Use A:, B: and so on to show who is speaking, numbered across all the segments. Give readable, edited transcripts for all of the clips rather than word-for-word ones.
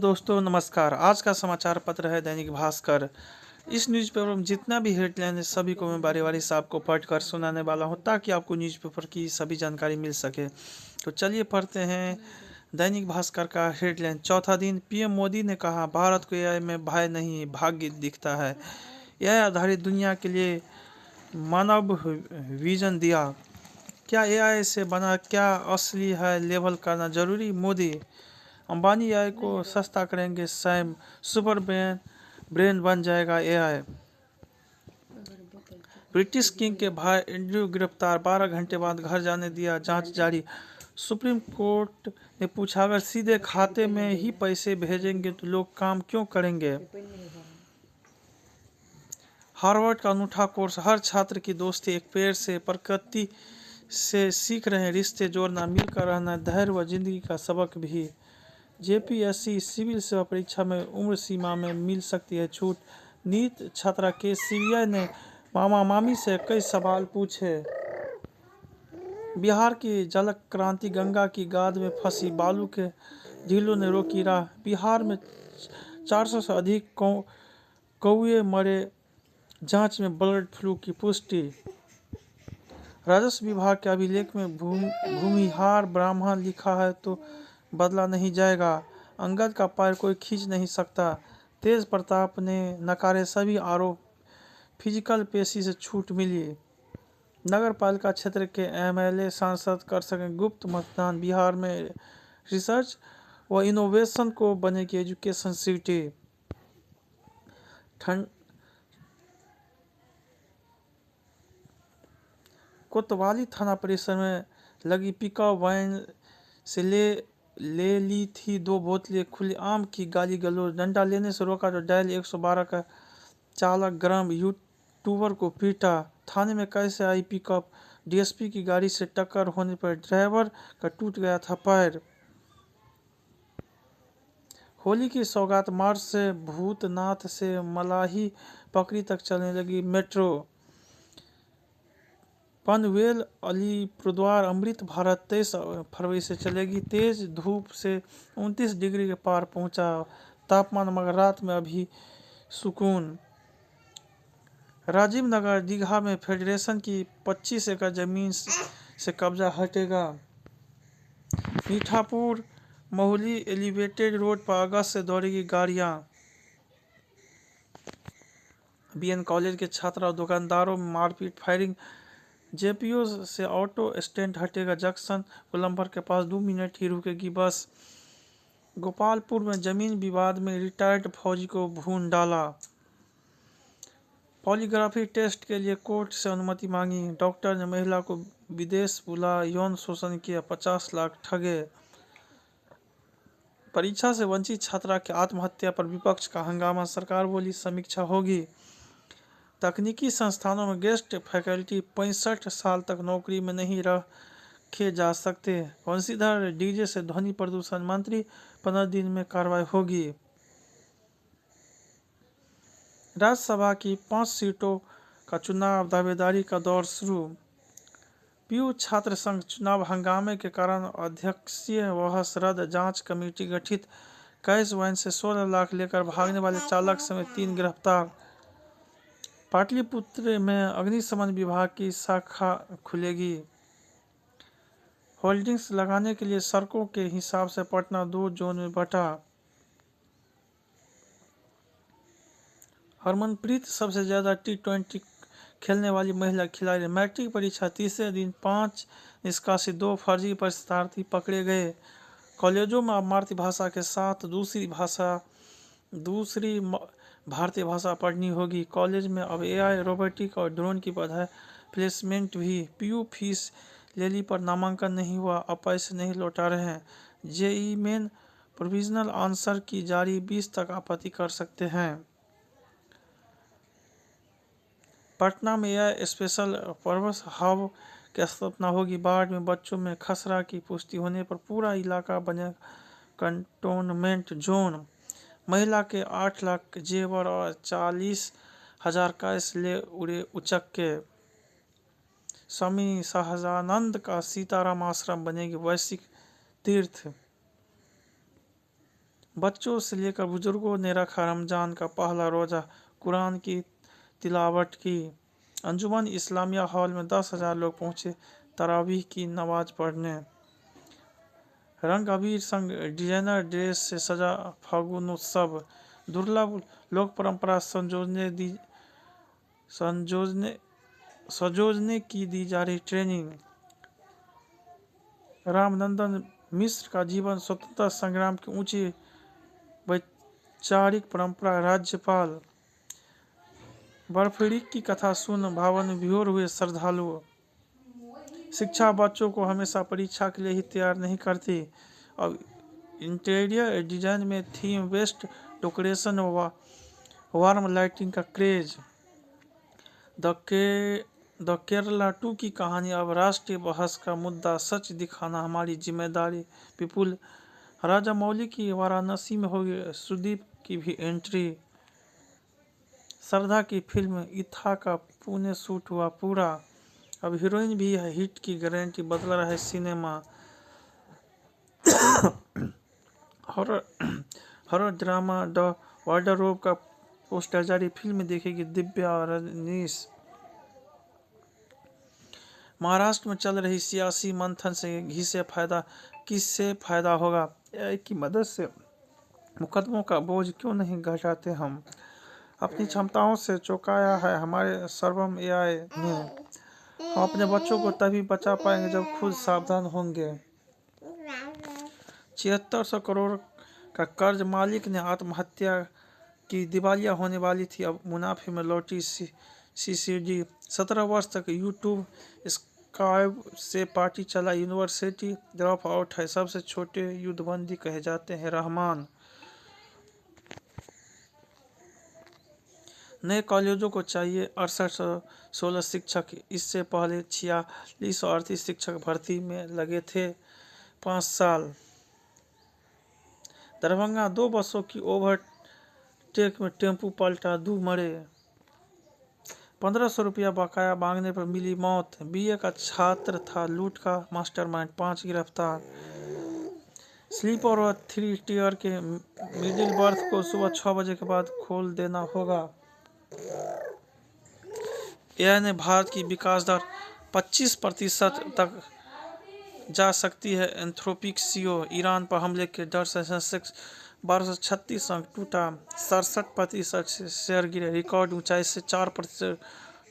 A: दोस्तों नमस्कार। आज का समाचार पत्र है दैनिक भास्कर। इस न्यूज़पेपर में जितना भी हेडलाइन है सभी को मैं बारी-बारी से आपको पढ़कर सुनाने वाला हूं ताकि आपको न्यूज़पेपर की सभी जानकारी मिल सके। तो चलिए पढ़ते हैं दैनिक भास्कर का हेडलाइन। चौथा दिन पीएम मोदी ने कहा भारत को एआई में भय नहीं भाग्य दिखता है। एआई आधारित दुनिया के लिए मानव विजन दिया। क्या एआई से बना क्या असली है लेवल करना जरूरी। मोदी अंबानी एआई को सस्ता करेंगे सैम सुपर ब्रेन बन जाएगा एआई। ब्रिटिश किंग के भाई एंड्रयू गिरफ्तार 12 घंटे बाद घर जाने दिया जांच जारी। सुप्रीम कोर्ट ने पूछा अगर सीधे खाते में ही पैसे भेजेंगे तो लोग काम क्यों करेंगे। हार्वर्ड का अनूठा कोर्स हर छात्र की दोस्ती एक पेड़ से प्रकृति से सीख रहे हैं रिश्ते जोड़ना मिलकर रहना धैर्य व जिंदगी का सबक भी। जेपीएससी सिविल सेवा परीक्षा में उम्र सीमा में मिल सकती है छूट। नीट छात्रा के सीबीआई ने मामा मामी से कई सवाल पूछे। बिहार की जल क्रांति गंगा की गाद में फंसी बालू के ढीलों ने रोकी राह। बिहार में 400 से अधिक कौए मरे जांच में बर्ड फ्लू की पुष्टि। राजस्व विभाग के अभिलेख में भूमिहार ब्राह्मण लिखा है तो बदला नहीं जाएगा। अंगद का पैर कोई खींच नहीं सकता। तेज प्रताप ने नकारे सभी आरोप। फिजिकल पेशी से छूट मिली। नगर पालिका क्षेत्र के एमएलए सांसद कर सकें गुप्त मतदान। बिहार में रिसर्च व इनोवेशन को बनेगी एजुकेशन सिटी। कोतवाली थाना परिसर में लगी पिकअप वैन से ले ली थी 2 बोतलें खुलेआम की गाली गलौज। डंडा लेने से रोका तो डायल 112 का चालक गरम यूट्यूबर को पीटा। थाने में कैसे आई पिकअप। डीएसपी की गाड़ी से टक्कर होने पर ड्राइवर का टूट गया था पैर। होली की सौगात मार्च से भूतनाथ से मलाही पकड़ी तक चलने लगी मेट्रो। पनवेल अलीपुरद्वार अमृत भारत 23 फरवरी से चलेगी। तेज धूप से 29 डिग्री के पार पहुंचा तापमान मगर रात में अभी सुकून। राजीव नगर दीघा में फेडरेशन की 25 एकड़ जमीन से कब्जा हटेगा। मीठापुर मोहली एलिवेटेड रोड पर अगस्त से दौड़ेगी गाड़ियां। बीएन कॉलेज के छात्र और दुकानदारों में मारपीट फायरिंग। जेपीओ से ऑटो स्टैंड हटेगा जंक्शन गोलंबर के पास 2 मिनट ही रुकेगी बस। गोपालपुर में जमीन विवाद में रिटायर्ड फौजी को भून डाला। पॉलीग्राफी टेस्ट के लिए कोर्ट से अनुमति मांगी। डॉक्टर ने महिला को विदेश बुला यौन शोषण किया 50 लाख ठगे। परीक्षा से वंचित छात्रा की आत्महत्या पर विपक्ष का हंगामा। सरकार बोली समीक्षा होगी। तकनीकी संस्थानों में गेस्ट फैकल्टी 65 साल तक नौकरी में नहीं रखे जा सकते। वंशीधर डीजे से ध्वनि प्रदूषण मंत्री 15 दिन में कार्रवाई होगी। राज्यसभा की 5 सीटों का चुनाव दावेदारी का दौर शुरू। पीयू छात्र संघ चुनाव हंगामे के कारण अध्यक्षीय बहस रद्द। जांच कमेटी गठित। कैश वैन से 16 लाख लेकर भागने वाले चालक समेत 3 गिरफ्तार। पाटलिपुत्र में अग्निशमन विभाग की शाखा खुलेगी। होल्डिंग्स लगाने के लिए सड़कों के हिसाब से पटना 2 जोन में बंटा। हरमनप्रीत सबसे ज्यादा T20 खेलने वाली महिला खिलाड़ी। मैट्रिक परीक्षा तीसरे दिन 5 निष्कासित 2 फर्जी परीक्षार्थी पकड़े गए। कॉलेजों में अब मातृभाषा के साथ दूसरी भारतीय भाषा पढ़नी होगी। कॉलेज में अब एआई रोबोटिक और ड्रोन की पढ़ाई प्लेसमेंट भी। पीयू फीस ले ली पर नामांकन नहीं हुआ अब पैसे नहीं लौटा रहे हैं। जेईई मेन प्रोविजनल आंसर की जारी 20 तक आपत्ति कर सकते हैं। पटना में एआई स्पेशल पर्पस हब की स्थापना होगी। बाढ़ में बच्चों में खसरा की पुष्टि होने पर पूरा इलाका बनेगा कंटोनमेंट जोन। महिला के 8 लाख जेवर और 40,000 कैश ले उड़े उचक्के। स्वामी सहजानंद का सीताराम आश्रम बनेगी वैश्विक तीर्थ। बच्चों से लेकर बुजुर्गों ने रखा रमजान का पहला रोजा, कुरान की तिलावत की। अंजुमन इस्लामिया हॉल में 10,000 लोग पहुंचे तरावीह की नमाज पढ़ने। रंग अबीर संग डिजाइनर ड्रेस से सजा फागुन उत्सव, दुर्लभ लोक परंपरा संजोजने की दी जा रही ट्रेनिंग। रामनंदन मिश्र का जीवन स्वतंत्रता संग्राम की ऊंची वैचारिक परंपरा। राज्यपाल बर्फीड़ी की कथा सुन भावन विभोर हुए श्रद्धालु। शिक्षा बच्चों को हमेशा परीक्षा के लिए ही तैयार नहीं करती। अब इंटीरियर डिजाइन में थीम बेस्ड डेकोरेशन व वार्म लाइटिंग का क्रेज। द केरला 2 की कहानी अब राष्ट्रीय बहस का मुद्दा, सच दिखाना हमारी जिम्मेदारी। विपुल राजामौली की वाराणसी में होगी सुदीप की भी एंट्री। श्रद्धा की फिल्म इथा का पुणे शूट हुआ पूरा। अब हीरोइन भी है हिट की गारंटी, बदल रहा है cinema. Horror drama the wardrobe का पोस्टर जारी, फिल्म देखेगी दिव्या और रजनीश। महाराष्ट्र में चल रही सियासी मंथन से किससे फायदा होगा? एआई की मदद से मुकदमों का बोझ क्यों नहीं घटाते हम? अपनी क्षमताओं से चौंकाया है हमारे सर्वम एआई ने। हम अपने बच्चों को तभी बचा पाएंगे जब खुद सावधान होंगे। 7600 करोड़ का कर्ज, मालिक ने आत्महत्या की, दिवालिया होने वाली थी, अब मुनाफे में लौटी सीसीडी। 17 वर्ष तक यूट्यूब स्काइप से पार्टी चला, यूनिवर्सिटी ड्रॉप आउट है, सबसे छोटे युद्धबंदी कहे जाते हैं रहमान। नए कॉलेजों को चाहिए 6816 शिक्षक, इससे पहले 4638 शिक्षक भर्ती में लगे थे 5 साल। दरभंगा 2 बसों की ओवरटेक में टेम्पू पलटा, 2 मरे। 1500 रुपया बकाया मांगने पर मिली मौत। बीए का छात्र था, लूट का मास्टरमाइंड, 5 गिरफ्तार। स्लीपर और 3 टियर के मिडिल बर्थ को सुबह 6 बजे के बाद खोल देना होगा। एआई ने भारत की विकास दर 25% तक जा सकती है, एंथ्रोपिक सीईओ। ईरान पर हमले के डर से सेंसेक्स 1236 अंक टूटा, 67% से शेयर गिरे, रिकॉर्ड ऊंचाई से 4%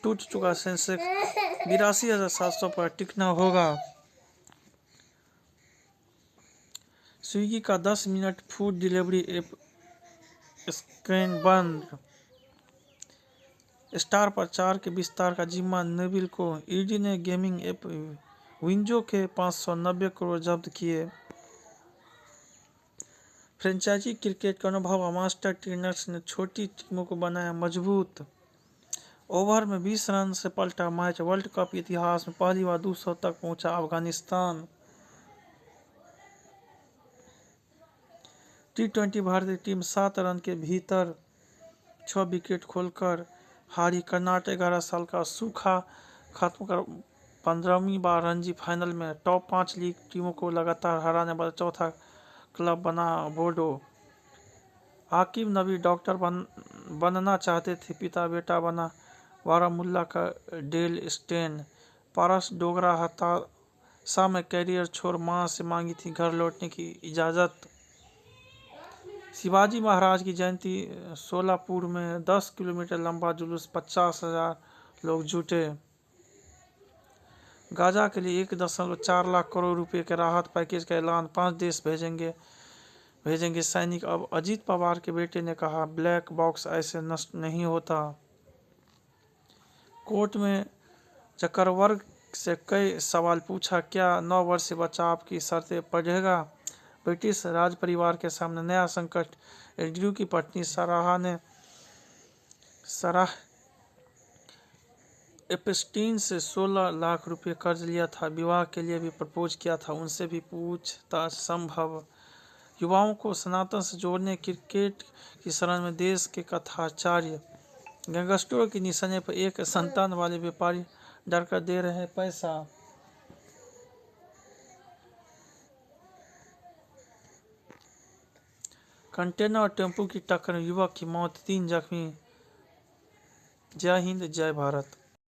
A: टूट चुका सेंसेक्स 82,700 पर टिकना होगा। स्विगी का 10 minute food delivery app screen बंद। स्टार प्रचार के विस्तार का जिम्मा नेविल को। ईडी ने गेमिंग ऐप विंजो के 590 करोड़ जब्त किए। फ्रेंचाइजी क्रिकेट का अनुभव, मास्टर ट्रेनर्स ने छोटी टीमों को बनाया मजबूत। ओवर में 20 रन से पलटा मैच, वर्ल्ड कप इतिहास में पहली बार 200 तक पहुंचा अफगानिस्तान। T20 भारतीय टीम 7 रन के भीतर 6 विकेट खोलकर हारी। कर्नाटक 11 साल का सूखा खत्म कर 15वीं बार रणजी फाइनल में। टॉप 5 लीग टीमों को लगातार हराने वाला चौथा क्लब बना बोर्डो। आकिब नबी डॉक्टर बनना चाहते थे, पिता बेटा बना बारामुल्ला का डेल स्टेन। पारस डोगरा हताशा में कैरियर छोड़ मां से मांगी थी घर लौटने की इजाजत। शिवाजी महाराज की जयंती सोलापुर में 10 किलोमीटर लंबा जुलूस, 50,000 लोग जुटे। गाजा के लिए 1.4 लाख करोड़ रुपए के राहत पैकेज का ऐलान, 5 देश भेजेंगे सैनिक। अब अजीत पवार के बेटे ने कहा, ब्लैक बॉक्स ऐसे नष्ट नहीं होता। कोर्ट में चक्रवर्ग से कई सवाल पूछा, क्या 9 वर्ष से बचाव की शर्तें पढ़ेगा? ब्रिटिश राज परिवार के सामने नया संकट। एंड्रयू की पत्नी साराह एप्स्टीन से 16 लाख रुपए कर्ज लिया था, विवाह के लिए भी प्रपोज किया था, उनसे भी पूछताछ संभव। युवाओं को सनातन से जोड़ने क्रिकेट की शरण में देश के कथाचार्य। गैंगस्टरों की निशाने पर एक संतान वाले व्यापारी डरकर दे रहे हैं पैसा। कंटेनर और टेम्पो की टक्कर में युवक की मौत, 3 जख्मी। जय हिंद, जय भारत।